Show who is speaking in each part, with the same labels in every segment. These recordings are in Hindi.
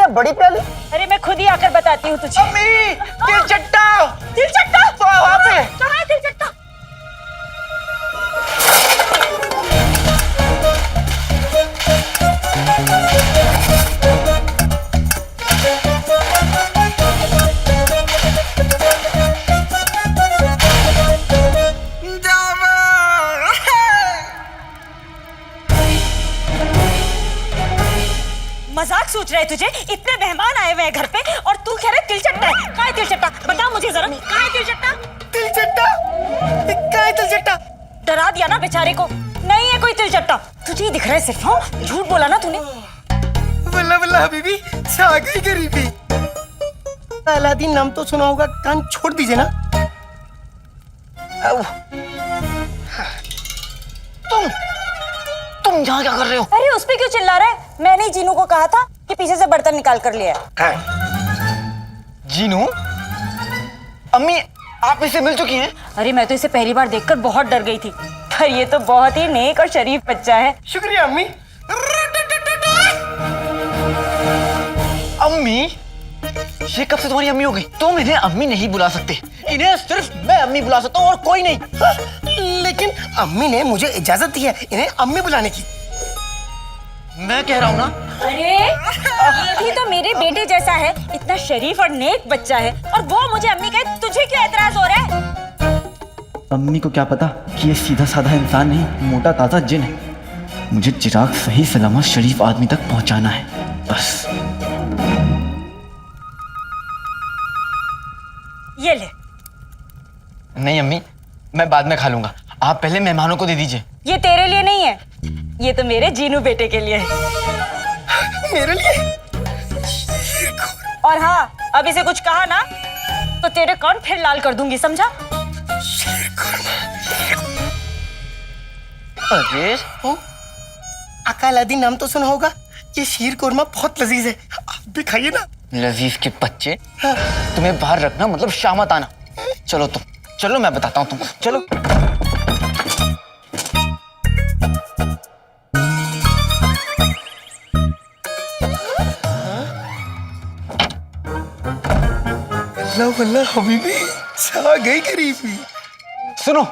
Speaker 1: है बड़ी प्याली।
Speaker 2: अरे मैं खुद ही आकर बताती हूँ तुझे।
Speaker 1: अम्मी तिलचट्टा।
Speaker 2: तिलचट्टा
Speaker 1: तो वहाँ पे
Speaker 2: कहाँ है तिलचट्टा? मजाक सोच रहे तुझे? इतने मेहमान आए हुए हैं घर पे और तू कह रहे तिलचट्टा है। कहाँ है तिलचट्टा? बता मुझे जरा, कहाँ है तिलचट्टा?
Speaker 1: तिलचट्टा कहाँ है तिलचट्टा?
Speaker 2: डरा दिया ना बेचारे को। नहीं है कोई तिलचट्टा। तुझे ही दिख रहा है सिर्फ। हाँ झूठ बोला ना तूने।
Speaker 1: बल्ला बल्ला हबीबी, छा गई गरीबी। अलादीन नाम तो सुना होगा, कान छोड़ दीजिए ना। तुम यहाँ क्या कर रहे हो?
Speaker 2: अरे उस पे क्यों चिल्ला रहा है? मैंने ही जीनू को कहा था कि पीछे से बर्तन निकाल कर लिया।
Speaker 1: जीनू? अम्मी आप इससे मिल चुकी हैं?
Speaker 2: अरे मैं तो इसे पहली बार देखकर बहुत डर गई थी, पर ये तो बहुत ही नेक और शरीफ बच्चा है।
Speaker 1: शुक्रिया अम्मी। अम्मी ये कब से तुम्हारी अम्मी हो गई? तुम इन्हें अम्मी नहीं बुला सकते, इन्हें सिर्फ मैं अम्मी बुला सकता हूँ और कोई नहीं। लेकिन अम्मी ने मुझे इजाजत दी है इन्हें अम्मी बुलाने की। मैं कह रहा हूँ ना।
Speaker 2: अरे ये भी तो मेरे बेटे जैसा है, इतना शरीफ और नेक बच्चा है, और वो मुझे अम्मी कहे, तुझे क्यों एतराज हो रहा है?
Speaker 3: अम्मी को क्या पता कि ये सीधा साधा इंसान नहीं, मोटा ताजा जिन है। मुझे चिराग सही सलामत शरीफ आदमी तक पहुंचाना है, बस।
Speaker 2: ये ले।
Speaker 1: नहीं अम्मी, मैं बाद में खा लूंगा, आप पहले मेहमानों को दे दीजिए।
Speaker 2: ये तेरे लिए नहीं है, ये तो मेरे जीनू बेटे के लिए है।
Speaker 1: मेरे लिए?
Speaker 2: और हाँ, अब इसे कुछ कहा ना तो तेरे कान फिर लाल कर दूंगी, समझा?
Speaker 1: अरे
Speaker 4: आका अलादीन नाम तो सुना होगा, ये शीर कोरमा बहुत लजीज है, आप भी खाइए ना।
Speaker 1: लजीज के बच्चे, तुम्हें बाहर रखना मतलब शामत आना। चलो तुम चलो, मैं बताता हूँ तुमको, चलो।
Speaker 4: लो वल्ला हबीबी, छा गई गरीबी।
Speaker 1: सुनो,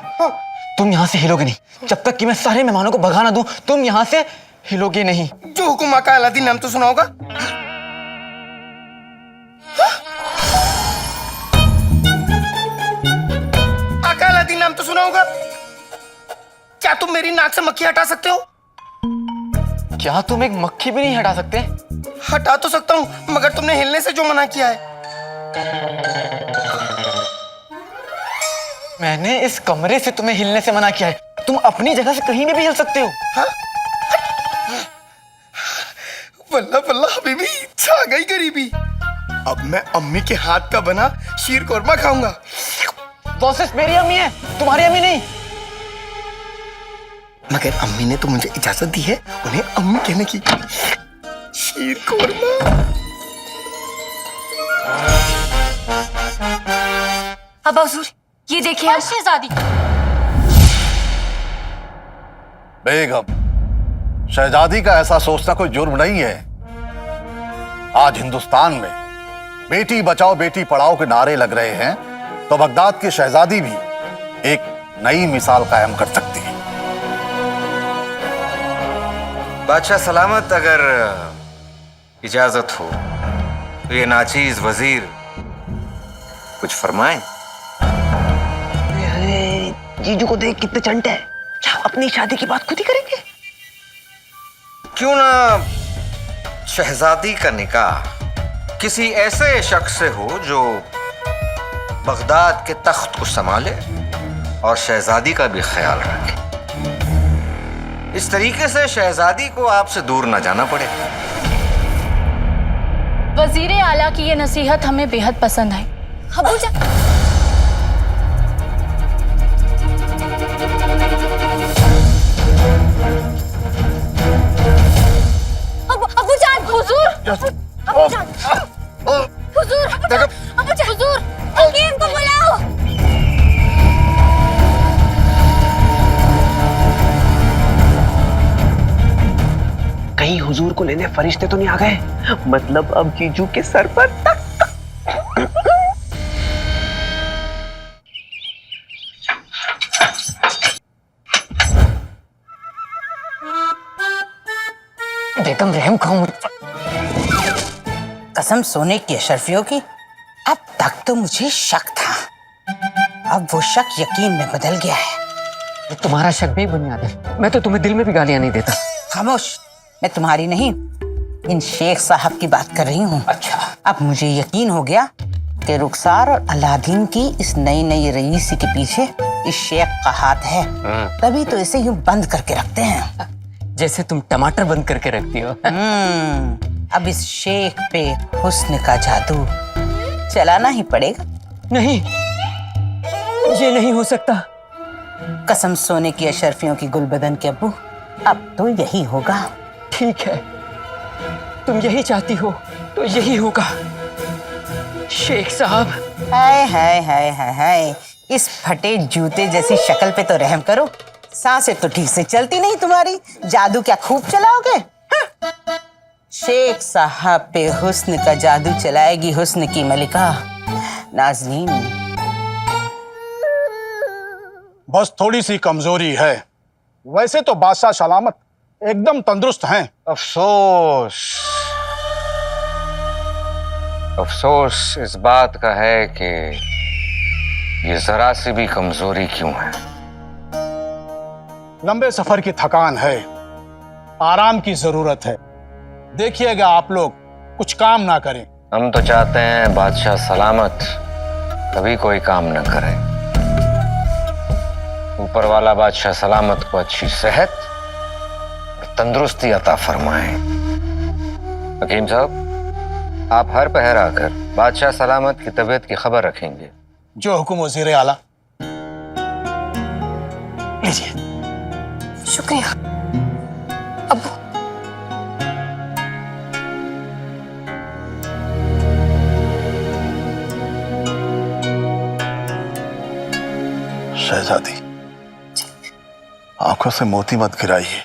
Speaker 1: तुम यहाँ से हिलोगे नहीं जब तक कि मैं सारे मेहमानों को भगा ना दूं। तुम यहाँ से हिलोगे नहीं।
Speaker 4: जो हुकुम आका अलादीन नाम तो सुना होगा। आका अलादीन नाम तो सुना होगा। क्या तुम मेरी नाक से मक्खी हटा सकते हो?
Speaker 1: क्या तुम एक मक्खी भी नहीं हटा सकते?
Speaker 4: हटा तो सकता हूँ, मगर तुमने हिलने से जो मना किया है।
Speaker 1: मैंने इस कमरे से तुम्हें हिलने से मना किया है, तुम अपनी जगह से कहीं में भी हिल सकते हो।
Speaker 4: हाँ? वल्ला वल्ला हबीबी, छा गई गरीबी। अब मैं अम्मी के हाथ का बना शीर कोरमा खाऊंगा।
Speaker 1: वो सिर्फ मेरी अम्मी है, तुम्हारी अम्मी नहीं।
Speaker 4: मगर अम्मी ने तो मुझे इजाजत दी है उन्हें अम्मी कहने की। शीर कोरमा।
Speaker 2: अब हुजूर, ये देखिए शहजादी।
Speaker 5: बेगम, शहजादी का ऐसा सोचना कोई जुर्म नहीं है। आज हिंदुस्तान में बेटी बचाओ बेटी पढ़ाओ के नारे लग रहे हैं, तो बगदाद की शहजादी भी एक नई मिसाल कायम कर सकती है।
Speaker 6: बादशाह सलामत, अगर इजाजत हो तो ये नाचीज वजीर कुछ फरमाएं।
Speaker 1: जीजू को देख कितने चंट है, अपनी शादी की बात खुद ही करेंगे।
Speaker 6: क्यों ना शहजादी का निकाह किसी ऐसे शख्स से हो जो बगदाद के तख्त को संभाले और शहजादी का भी ख्याल रखे। इस तरीके से शहजादी को आपसे दूर न जाना पड़े।
Speaker 7: वजीर आला की ये नसीहत हमें बेहद पसंद आई। अबूजान, अबूजान, हुजूर, अबूजान, हुजूर, अबूजान, हुजूर, हकीम को बुलाओ।
Speaker 1: कहीं
Speaker 8: हुजूर को लेने फरिश्ते तो नहीं आ गए? मतलब अब जीजू के सर पर
Speaker 1: बेगम रहम खाओ मुझ पर।
Speaker 9: कसम सोने की अशरफियों की, अब तक तो मुझे शक था, अब वो शक यकीन में बदल गया है।
Speaker 8: तुम्हारा शक भी बुनियाद है। मैं तो तुम्हें दिल में भी गालियां नहीं देता।
Speaker 9: खामोश, मैं तुम्हारी नहीं, इन शेख साहब की बात कर रही हूँ।
Speaker 1: अच्छा,
Speaker 9: अब मुझे यकीन हो गया कि रुखसार और अलादीन की इस नई नई रईसी के पीछे इस शेख का हाथ है, तभी तो इसे यूं बंद करके रखते हैं
Speaker 8: जैसे तुम टमाटर बंद करके रखती हो।
Speaker 9: अब इस शेख पे हुस्न का जादू चलाना ही पड़ेगा।
Speaker 8: नहीं, ये नहीं हो सकता।
Speaker 9: कसम सोने की अशरफियों की गुलबदन के अब्बू, अब तो यही होगा।
Speaker 8: ठीक है, तुम यही चाहती हो तो यही होगा। शेख साहब,
Speaker 9: हाय हाय हाय हाय हाय, इस फटे जूते जैसी शक्ल पे तो रहम करो। सांसें तो ठीक से चलती नहीं तुम्हारी, जादू क्या खूब चलाओगे? हाँ? शेख साहब पे हुस्न का जादू चलाएगी हुस्न की मलिका नाज़नीन।
Speaker 5: बस थोड़ी सी कमजोरी है, वैसे तो बादशाह सलामत एकदम तंदुरुस्त हैं।
Speaker 6: अफसोस अफसोस इस बात का है कि ये जरा सी भी कमजोरी क्यों है।
Speaker 5: लंबे सफर की थकान है, आराम की जरूरत है। देखिएगा आप लोग कुछ काम ना करें।
Speaker 6: हम तो चाहते हैं बादशाह सलामत कभी कोई काम न करे। ऊपर वाला बादशाह सलामत को अच्छी सेहत और तंदुरुस्ती अता फरमाए। हकीम साहब, आप हर पहर आकर बादशाह सलामत की तबीयत की खबर रखेंगे।
Speaker 5: जो हुक्म वज़ीर आला।
Speaker 1: लीजिए।
Speaker 7: शुक्रिया अब्बू।
Speaker 5: शहजादी, आंखों से मोती मत गिराइए।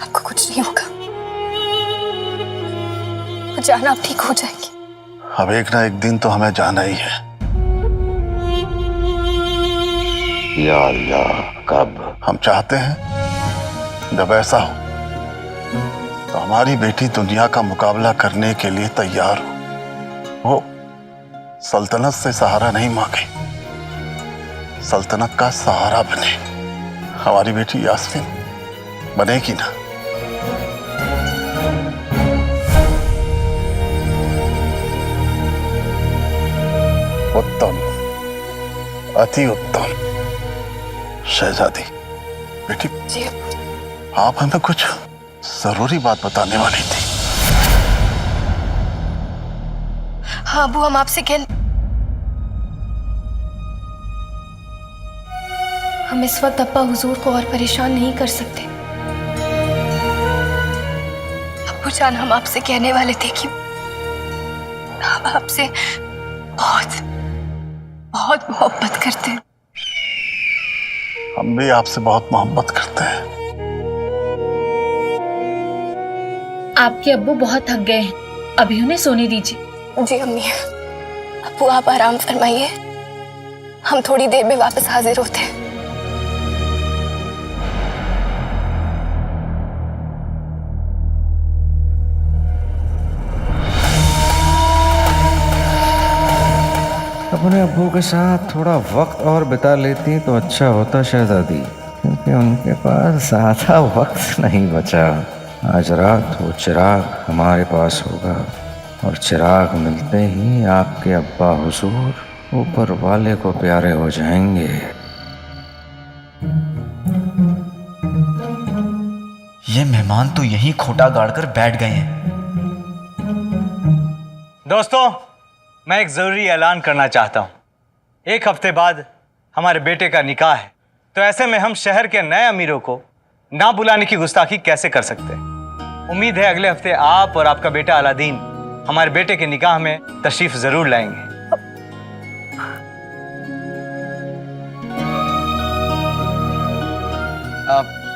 Speaker 7: आपको कुछ नहीं होगा, वो जाना आप ठीक हो जाएगी।
Speaker 5: अब एक ना एक दिन तो हमें जाना ही है।
Speaker 6: या अल्लाह, कब?
Speaker 5: हम चाहते हैं जब ऐसा हो तो हमारी बेटी दुनिया का मुकाबला करने के लिए तैयार हो। वो सल्तनत से सहारा नहीं मांगे, सल्तनत का सहारा बने। हमारी बेटी यास्मीन बनेगी ना? उत्तम, अति उत्तम। शहजादी बेटी,
Speaker 7: जी
Speaker 5: आप हमें कुछ जरूरी बात बताने वाली थी।
Speaker 7: हाँ अबू, हम आपसे हम इस वक्त अब्बा हुजूर को और परेशान नहीं कर सकते। अब्बू जान, हम आपसे कहने वाले थे कि हम आपसे बहुत बहुत मोहब्बत करते हैं।
Speaker 5: हम भी आपसे बहुत मोहब्बत करते हैं।
Speaker 7: आपके अब्बू बहुत थक गए हैं, अभी उन्हें सोने दीजिए। जी अम्मी, अब्बू आप आराम फरमाइए, हम थोड़ी देर में वापस हाजिर होते हैं।
Speaker 6: अपने अब्बू के साथ थोड़ा वक्त और बिता लेती तो अच्छा होता शहजादी, क्योंकि उनके पास ज़्यादा वक्त नहीं बचा। आज रात वो चिराग हमारे पास होगा और चिराग मिलते ही आपके अब्बा हुजूर ऊपर वाले को प्यारे हो जाएंगे।
Speaker 3: ये मेहमान तो यहीं खोटा गाड़कर बैठ गए हैं।
Speaker 10: दोस्तों, मैं एक जरूरी ऐलान करना चाहता हूं। एक हफ्ते बाद हमारे बेटे का निकाह है, तो ऐसे में हम शहर के नए अमीरों को ना बुलाने की गुस्ताखी कैसे कर सकते हैं। उम्मीद है अगले हफ्ते आप और आपका बेटा अलादीन हमारे बेटे के निकाह में तशरीफ जरूर लाएंगे।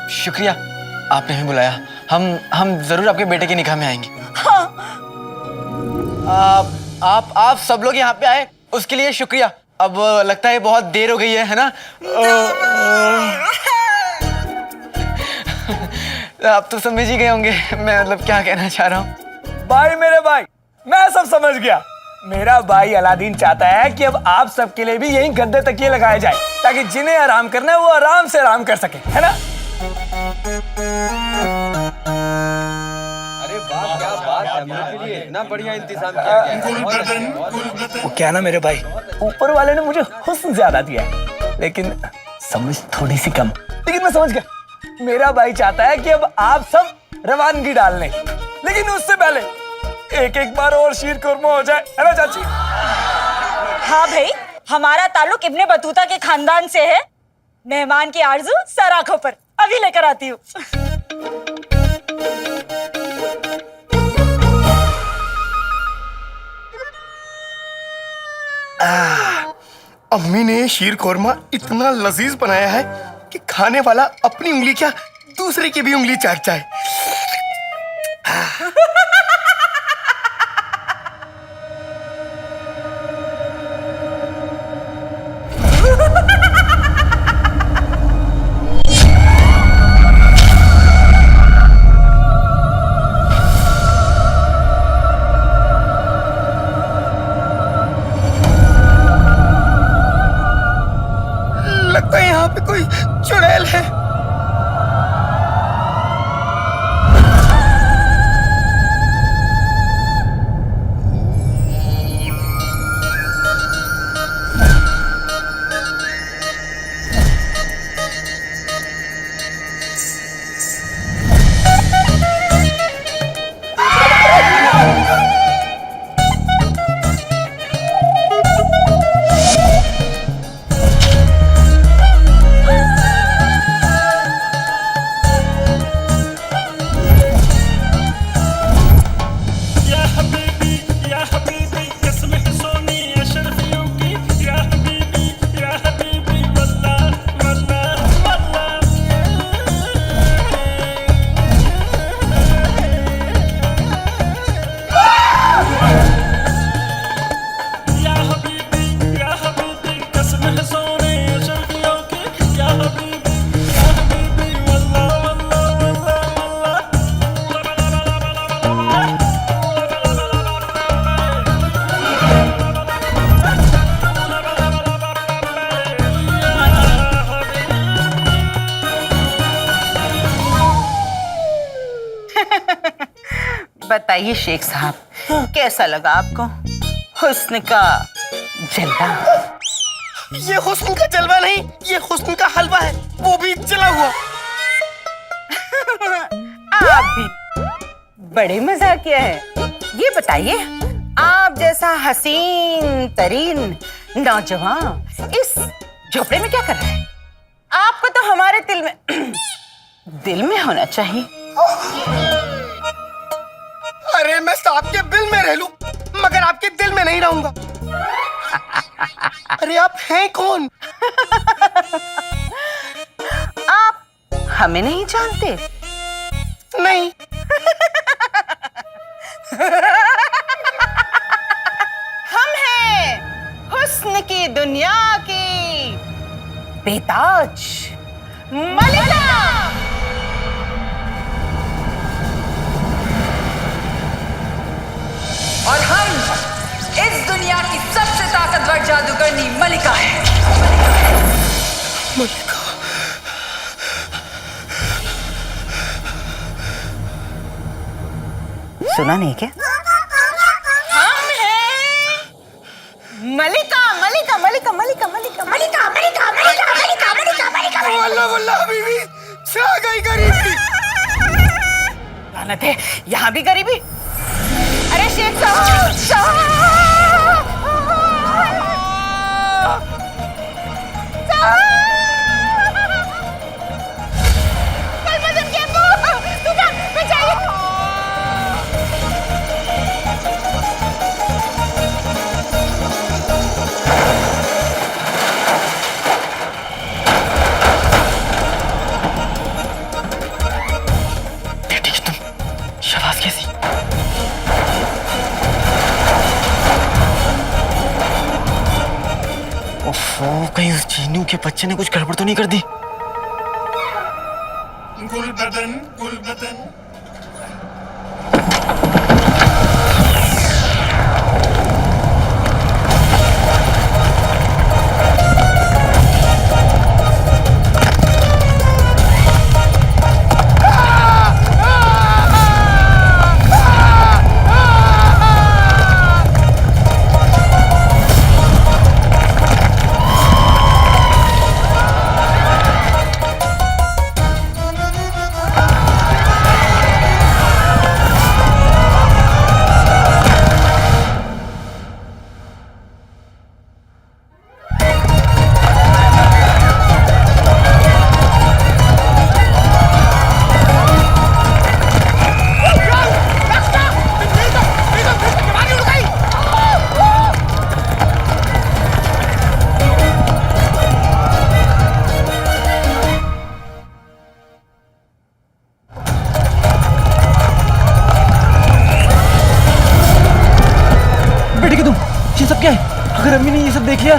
Speaker 3: शुक्रिया, आपने हमें बुलाया। हम जरूर आपके बेटे के निकाह में आएंगे।
Speaker 2: हाँ।
Speaker 3: आप सब लोग यहाँ पे आए उसके लिए शुक्रिया। अब लगता है बहुत देर हो गई है ना? आप तो समझ ही गए होंगे मैं मतलब क्या कहना चाह रहा हूँ।
Speaker 11: भाई मेरे भाई, मैं सब समझ गया। मेरा भाई अलादीन चाहता है कि अब आप सबके लिए भी यही गद्दे तकिए लगाए जाए ताकि जिन्हें आराम करना है वो आराम से आराम कर सके, है ना?
Speaker 6: अरे वाह, क्या बात है, मेरे लिए इतना बढ़िया इंतजाम किया गया।
Speaker 11: वो क्या ना मेरे भाई, ऊपर वाले ने मुझे हुस्न ज्यादा दिया है लेकिन समझ थोड़ी सी कम। लेकिन मैं समझ गया, मेरा भाई चाहता है कि अब आप सब रवानगी डाल लें, लेकिन उससे पहले एक बार और शीर कुरमा हो जाए, है ना चाची?
Speaker 2: हाँ भाई, हमारा ताल्लुक इब्ने बतूता के खानदान से है। मेहमान की आरजू सर आंखों पर, अभी लेकर आती हूँ।
Speaker 4: अम्मी ने शीर कोरमा इतना लजीज बनाया है कि खाने वाला अपनी उंगली क्या दूसरे की भी उंगली चाट जाए। लगता है यहाँ पे कोई चुड़ैल है।
Speaker 9: बताइए शेख साहब, कैसा लगा आपको हुस्न का जलवा?
Speaker 4: ये हुस्न का जलवा नहीं, ये हुस्न का हलवा है, वो भी जला हुआ।
Speaker 9: आप भी बड़े मजाकिया है। ये बताइए, आप जैसा हसीन तरीन नौजवान इस झोपड़े में क्या कर रहा है? आपको तो हमारे दिल में होना चाहिए।
Speaker 4: अरे मैं आपके दिल में रह लूं, मगर आपके दिल में नहीं रहूंगा। अरे आप हैं कौन?
Speaker 9: आप हमें नहीं जानते?
Speaker 4: नहीं।
Speaker 9: हम हैं हुस्न की दुनिया की बेताज मलिका।
Speaker 8: और हम इस दुनिया की सबसे ताकतवर जादूगरनी मलिका है।
Speaker 4: मलिका।
Speaker 9: सुना नहीं क्या? हम हैं मलिका मलिका मलिका मलिका मलिका मलिका मलिका मलिका मलिका मलिका मलिका।
Speaker 4: वल्लाह वल्लाह बीवी, छा गई गरीबी।
Speaker 9: लानत है, यहाँ भी गरीबी। अरे शेख साहब,
Speaker 3: कहीं उस चीनू के बच्चे ने कुछ गड़बड़ तो नहीं कर दी?
Speaker 4: गुलबदन
Speaker 3: अगर अम्मी ने ये सब देख लिया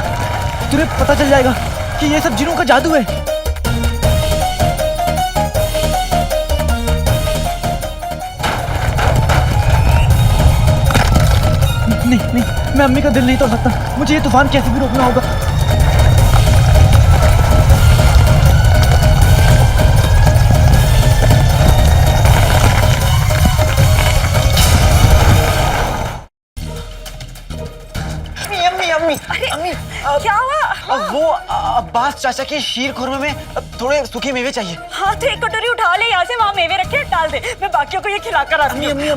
Speaker 3: तुझे पता चल जाएगा कि ये सब जिनों का जादू है। नहीं नहीं, मैं अम्मी का दिल नहीं तोड़ सकता। मुझे ये तूफान कैसे भी रोकना होगा। अम्मी,
Speaker 2: क्या हुआ?
Speaker 3: वो अब्बास चाचा के शीर खुरमे में थोड़े सूखे मेवे चाहिए।
Speaker 2: हाँ तो एक कटोरी उठा ले यहाँ से, वहाँ मेवे रखे डाल दे, मैं बाकियों को ये खिलाकर आती हूँ।
Speaker 3: अम्मी,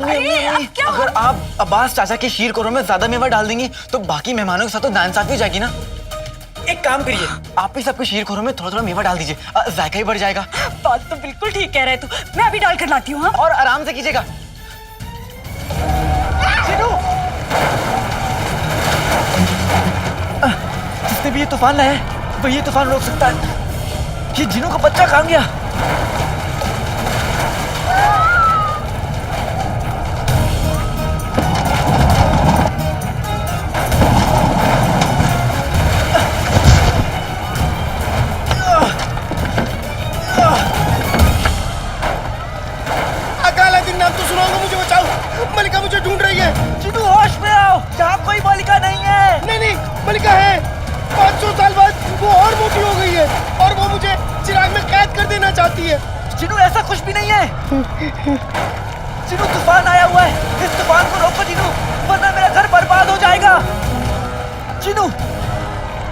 Speaker 3: अगर आप अब्बास चाचा के शीर खुरमे में ज्यादा मेवा डाल देंगी तो बाकी मेहमानों के साथ तो नाइंसाफी हो जाएगी ना। एक काम करिए, आप ही सबके शीर खुरमे में थोड़ा थोड़ा मेवा डाल दीजिए, जायका ही बढ़ जाएगा।
Speaker 2: बात तो बिल्कुल ठीक कह रहे तू, मैं अभी डाल कर लाती हूँ।
Speaker 3: और आराम से कीजिएगा। जिसने भी ये तूफान लाया है वही ये तूफान रोक सकता है। ये जिनों का बच्चा कहाँ गया?
Speaker 4: अकालादीन नाम तो सुना होगा, मुझे बचाओ, मलिका मुझे ढूंढ रही है।
Speaker 3: जिनू होश में आओ, यहाँ कोई मलिका नहीं है।
Speaker 4: नहीं, मलिका है। 500 साल बाद वो और मोटी हो गई है और वो मुझे चिराग में कैद कर देना चाहती है।
Speaker 3: जिनू ऐसा कुछ भी नहीं है। जिनू तूफान आया हुआ है, इस तूफान को रोको जिनू, वरना मेरा घर बर्बाद हो जाएगा। जिनू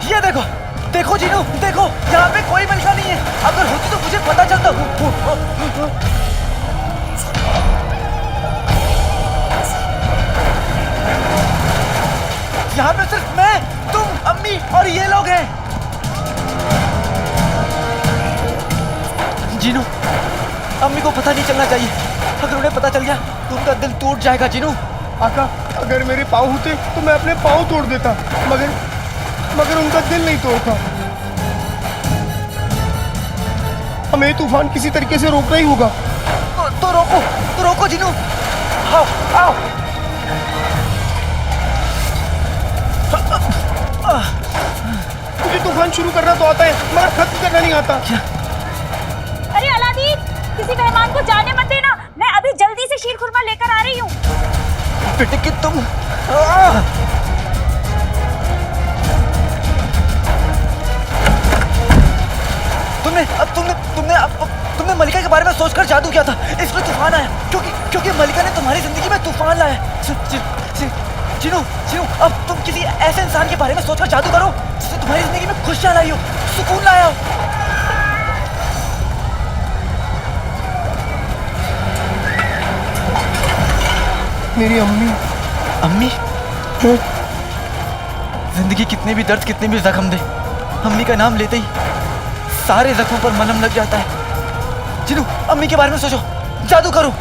Speaker 3: ये देखो, देखो जिनू, देखो यहाँ पे कोई मलिका नहीं है। अगर होती तो मुझे पता चलता। यहाँ पे सिर्फ मैं, तुम, अम्मी और ये लोग हैं। जिनू, अम्मी को पता नहीं चलना चाहिए। अगर उन्हें पता चल गया तो उनका दिल टूट जाएगा। जिनू
Speaker 4: आका, अगर मेरे पाँव होते तो मैं अपने पाँव तोड़ देता, मगर उनका दिल नहीं तोड़ता। हमें तूफान किसी तरीके से रोकना ही होगा।
Speaker 3: तो रोको जिनू, आओ आओ।
Speaker 4: मुझे तूफान शुरू करना तो आता है मगर खत्म करना नहीं आता।
Speaker 2: अरे अलादीन, किसी मेहमान को जाने मत देना, मैं अभी जल्दी से शीर खुरमा लेकर आ रही हूँ।
Speaker 3: बेटे कि तुम तुमने मलिका के बारे में सोचकर जादू किया था, इसलिए तूफान आया। क्योंकि मलिका ने तुम्हारी जिंदगी में तूफान लाया। जिनू, अब तुम किसी ऐसे इंसान के बारे में सोचकर जादू करो जिसने तुम्हारी जिंदगी में खुशियां लाई हो, सुकून लाया हो।
Speaker 4: मेरी अम्मी
Speaker 3: जिंदगी कितने भी दर्द, कितने भी जख्म दे, अम्मी का नाम लेते ही सारे जख्मों पर मलहम लग जाता है। जिनू, अम्मी के बारे में सोचो, जादू करो।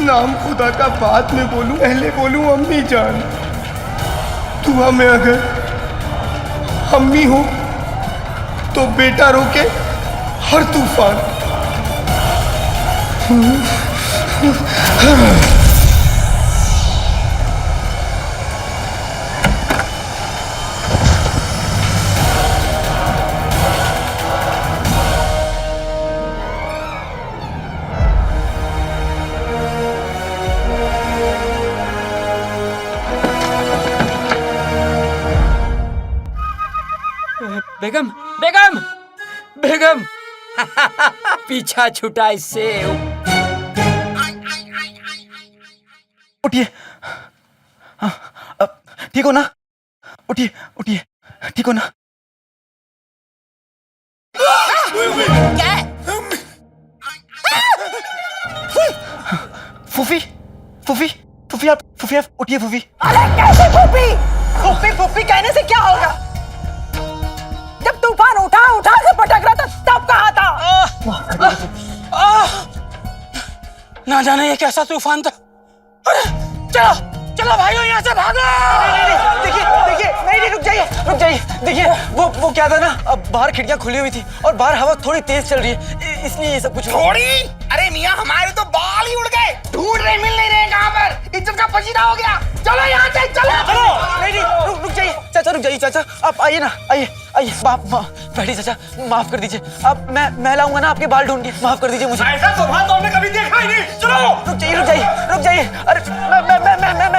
Speaker 4: नाम खुदा का बाद में बोलूं, पहले बोलूं अम्मी जान। दुआ में अगर अम्मी हो तो बेटा रोके और तूफान।
Speaker 8: बेगम बेगम बेगम पीछा छुटा इससे।
Speaker 3: उठिए। हाँ, ठीक हो ना? उठिए उठिए, ठीक हो ना?
Speaker 9: क्या है?
Speaker 3: फूफी फूफी फूफी आप उठिए फूफी।
Speaker 1: अरे कैसे फूफी? फूफी फूफी कहने से क्या होगा? जब तूफान उठा के पटक रहा था तब कहा था।
Speaker 8: ना जाने ये कैसा तूफान था। अरे चलो चलो भाइयों यहाँ से भागो।
Speaker 3: देखिए देखिए, नहीं रुक जाइए। देखिए वो क्या था ना, अब बाहर खिड़कियां खुली हुई थी और बाहर हवा थोड़ी तेज चल रही है, इसलिए ये सब कुछ हुआ।
Speaker 4: थोड़ी? अरे मियाँ हमारे तो बाल ही उड़ गए, ढूंढ रहे मिल नहीं रहे कहाँ पर, इज्जत का पसीना हो गया। चलो यहाँ से चलो।
Speaker 3: नहीं रुक जाइए चाचा, रुक जाइए चाचा, आप आइए ना, आइए बैठिए चाचा, माफ कर दीजिए। अब मैं लाऊंगा ना आपके बाल ढूंढ के, माफ कर दीजिए मुझे।
Speaker 4: ऐसा तूफान तो हमने कभी देखा ही नहीं। चलो
Speaker 3: रुक जाइए। अरे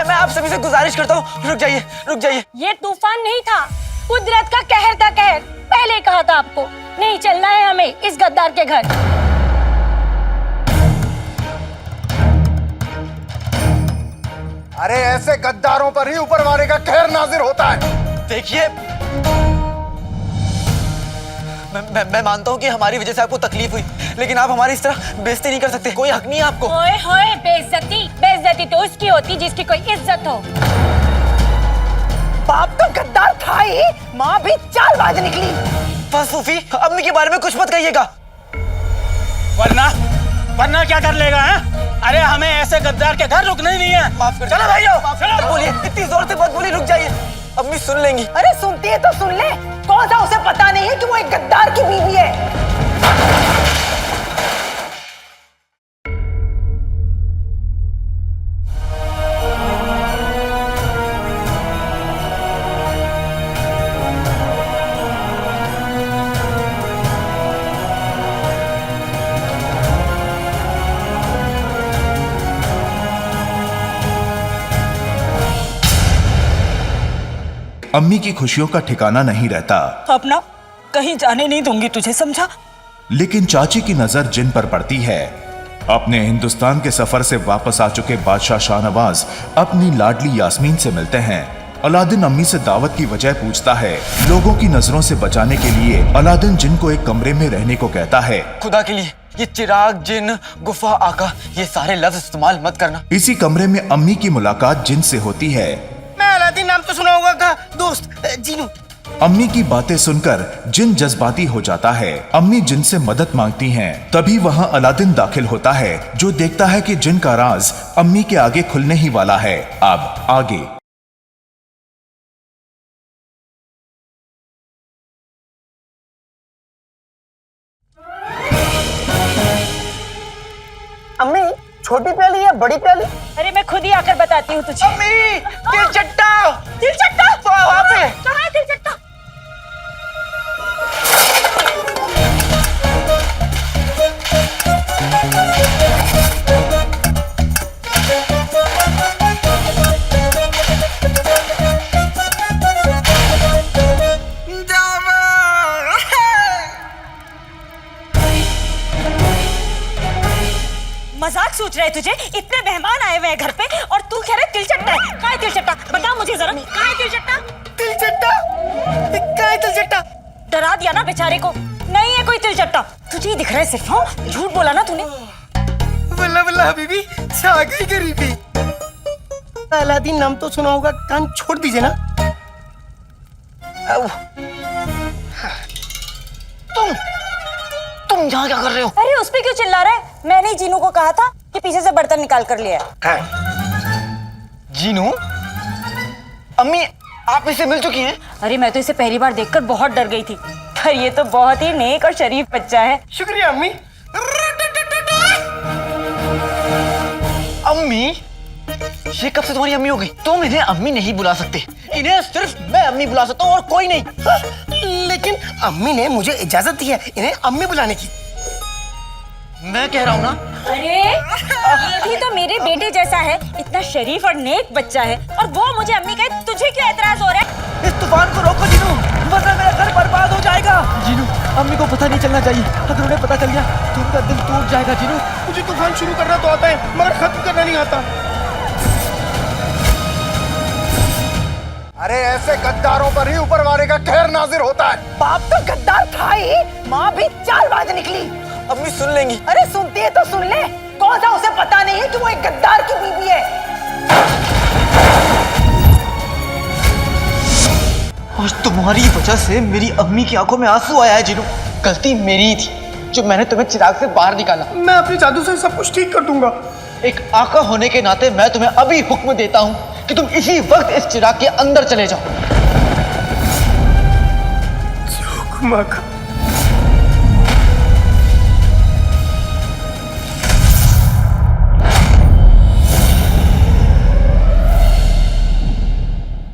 Speaker 3: मैं आप सभी से गुजारिश करता हूँ, रुक जाइए।
Speaker 7: ये तूफान नहीं था, कुदरत का कहर था कहर। पहले कहा था आपको, नहीं चलना है हमें इस गद्दार के घर।
Speaker 5: अरे ऐसे गद्दारों पर ही ऊपर वाले का कहर नाजिर होता है।
Speaker 3: देखिए मैं मानता हूँ कि हमारी वजह से आपको तकलीफ हुई, लेकिन आप हमारी इस तरह बेइज्जती नहीं कर सकते। कोई हक नहीं है आपको।
Speaker 7: ओए होए, बेइज्जती तो उसकी होती जिसकी कोई इज्जत हो।
Speaker 1: बाप तो गद्दार था ही, माँ भी चालबाज निकली।
Speaker 3: बस फूफी, अम्मी के बारे में कुछ मत कहिएगा।
Speaker 8: वरना क्या कर लेगा है? अरे हमें ऐसे गद्दार के घर रुकना ही नहीं है।
Speaker 3: माफ कर, चलो भाइयों, माफ बोलिए, इतनी जोर से मत बोलिए, रुक जाइए, अम्मी सुन लेंगी।
Speaker 1: अरे सुनती है तो सुन ले, कौन सा उसे पता नहीं है कि वो एक गद्दार की बीवी है।
Speaker 12: अम्मी की खुशियों का ठिकाना नहीं रहता।
Speaker 2: अपना कहीं जाने नहीं दूंगी तुझे, समझा?
Speaker 12: लेकिन चाची की नजर जिन पर पड़ती है। अपने हिंदुस्तान के सफर से वापस आ चुके बादशाह शाहनवाज अपनी लाडली यास्मीन से मिलते हैं। अलादीन अम्मी से दावत की वजह पूछता है। लोगों की नजरों से बचाने के लिए अलादीन जिन को एक कमरे में रहने को कहता है।
Speaker 3: खुदा के लिए ये चिराग, जिन, गुफा, आका, ये सारे लफ्ज इस्तेमाल मत करना।
Speaker 12: इसी कमरे में अम्मी की मुलाकात जिन से होती है।
Speaker 4: मैं अलादीन नाम तो सुना होगा का दोस्त जीनू।
Speaker 12: अम्मी की बातें सुनकर जिन जज्बाती हो जाता है। अम्मी जिन से मदद मांगती हैं। तभी वहां अलादीन दाखिल होता है, जो देखता है कि जिन का राज अम्मी के आगे खुलने ही वाला है। अब आगे।
Speaker 1: अम्मी, छोटी प्याली या बड़ी प्याली?
Speaker 2: अरे मैं खुद ही आकर बताती हूँ तुझे।
Speaker 3: अम्मी, तिलचट्टा।
Speaker 2: कहाँ है तिलचट्टा? मजाक सोच रहे तुझे? इतने मेहमान आए हुए हैं घर पे और तू कह रहा है तिलचट्टा है। कहाँ है तिलचट्टा? बता मुझे जरा, कहाँ है तिलचट्टा?
Speaker 1: क्या है तिलचट्टा?
Speaker 2: डरा दिया ना बेचारे को। नहीं है कोई तिलचट्टा, तुझे ही दिख रहा है सिर्फ। हाँ, झूठ बोला ना तूने।
Speaker 1: वल्ला वल्ला हबीबी, छा गई गरीबी। अलादीन नाम तो सुना होगा, कान छोड़ दीजिए ना।
Speaker 3: तुम यहाँ क्या कर रहे हो?
Speaker 2: अरे उस पे क्यों चिल्ला रहा है? मैंने ही जीनू को कहा था कि पीछे से बर्तन निकाल कर लिया है।
Speaker 3: जीनू, अम्मी आप इससे मिल चुकी हैं?
Speaker 2: अरे मैं तो इसे पहली बार देखकर बहुत डर गई थी। पर ये तो बहुत ही नेक और शरीफ बच्चा है।
Speaker 4: शुक्रिया अम्मी।
Speaker 1: अम्मी, ये कब से तुम्हारी अम्मी हो गई? तुम इन्हें अम्मी नहीं बुला सकते, इन्हें सिर्फ मैं अम्मी बुला सकता हूँ और कोई नहीं।
Speaker 4: हाँ, लेकिन अम्मी ने मुझे इजाजत दी है इन्हें अम्मी बुलाने की।
Speaker 1: मैं कह रहा हूँ ना।
Speaker 2: अरे ये भी तो मेरे बेटे जैसा है, इतना शरीफ और नेक बच्चा है, और वो मुझे अम्मी कहे, तुझे क्यों एतराज हो रहा है?
Speaker 3: इस तूफान को रोको जीनू, वरना मेरा घर बर्बाद हो जाएगा। जीनू, अम्मी को पता नहीं चलना चाहिए, अगर उन्हें पता चल गया तो उनका दिल टूट जाएगा। जीनू,
Speaker 4: मुझे तूफान शुरू करना तो आता है मगर खत्म करना नहीं आता।
Speaker 5: अरे ऐसे गद्दारों पर ही ऊपर वाले का कहर नाजिर होता है।
Speaker 9: बाप तो गद्दार था ही, माँ भी चालबाज निकली।
Speaker 1: अम्मी सुन लेंगी।
Speaker 9: अरे सुनती है तो सुन ले, कौन सा उसे पता नहीं है कि वो एक गद्दार की बीवी है।
Speaker 1: और तुम्हारी वजह से मेरी अम्मी की आंखों में आंसू आया है जीनू। गलती मेरी थी जो मैंने तुम्हें चिराग से बाहर निकाला।
Speaker 4: मैं अपने जादू से सब कुछ ठीक कर दूंगा।
Speaker 1: एक आका होने के नाते मैं तुम्हें अभी हुक्म देता हूँ कि तुम इसी वक्त इस चिराग के अंदर चले जाओ।
Speaker 4: हुक्म आका।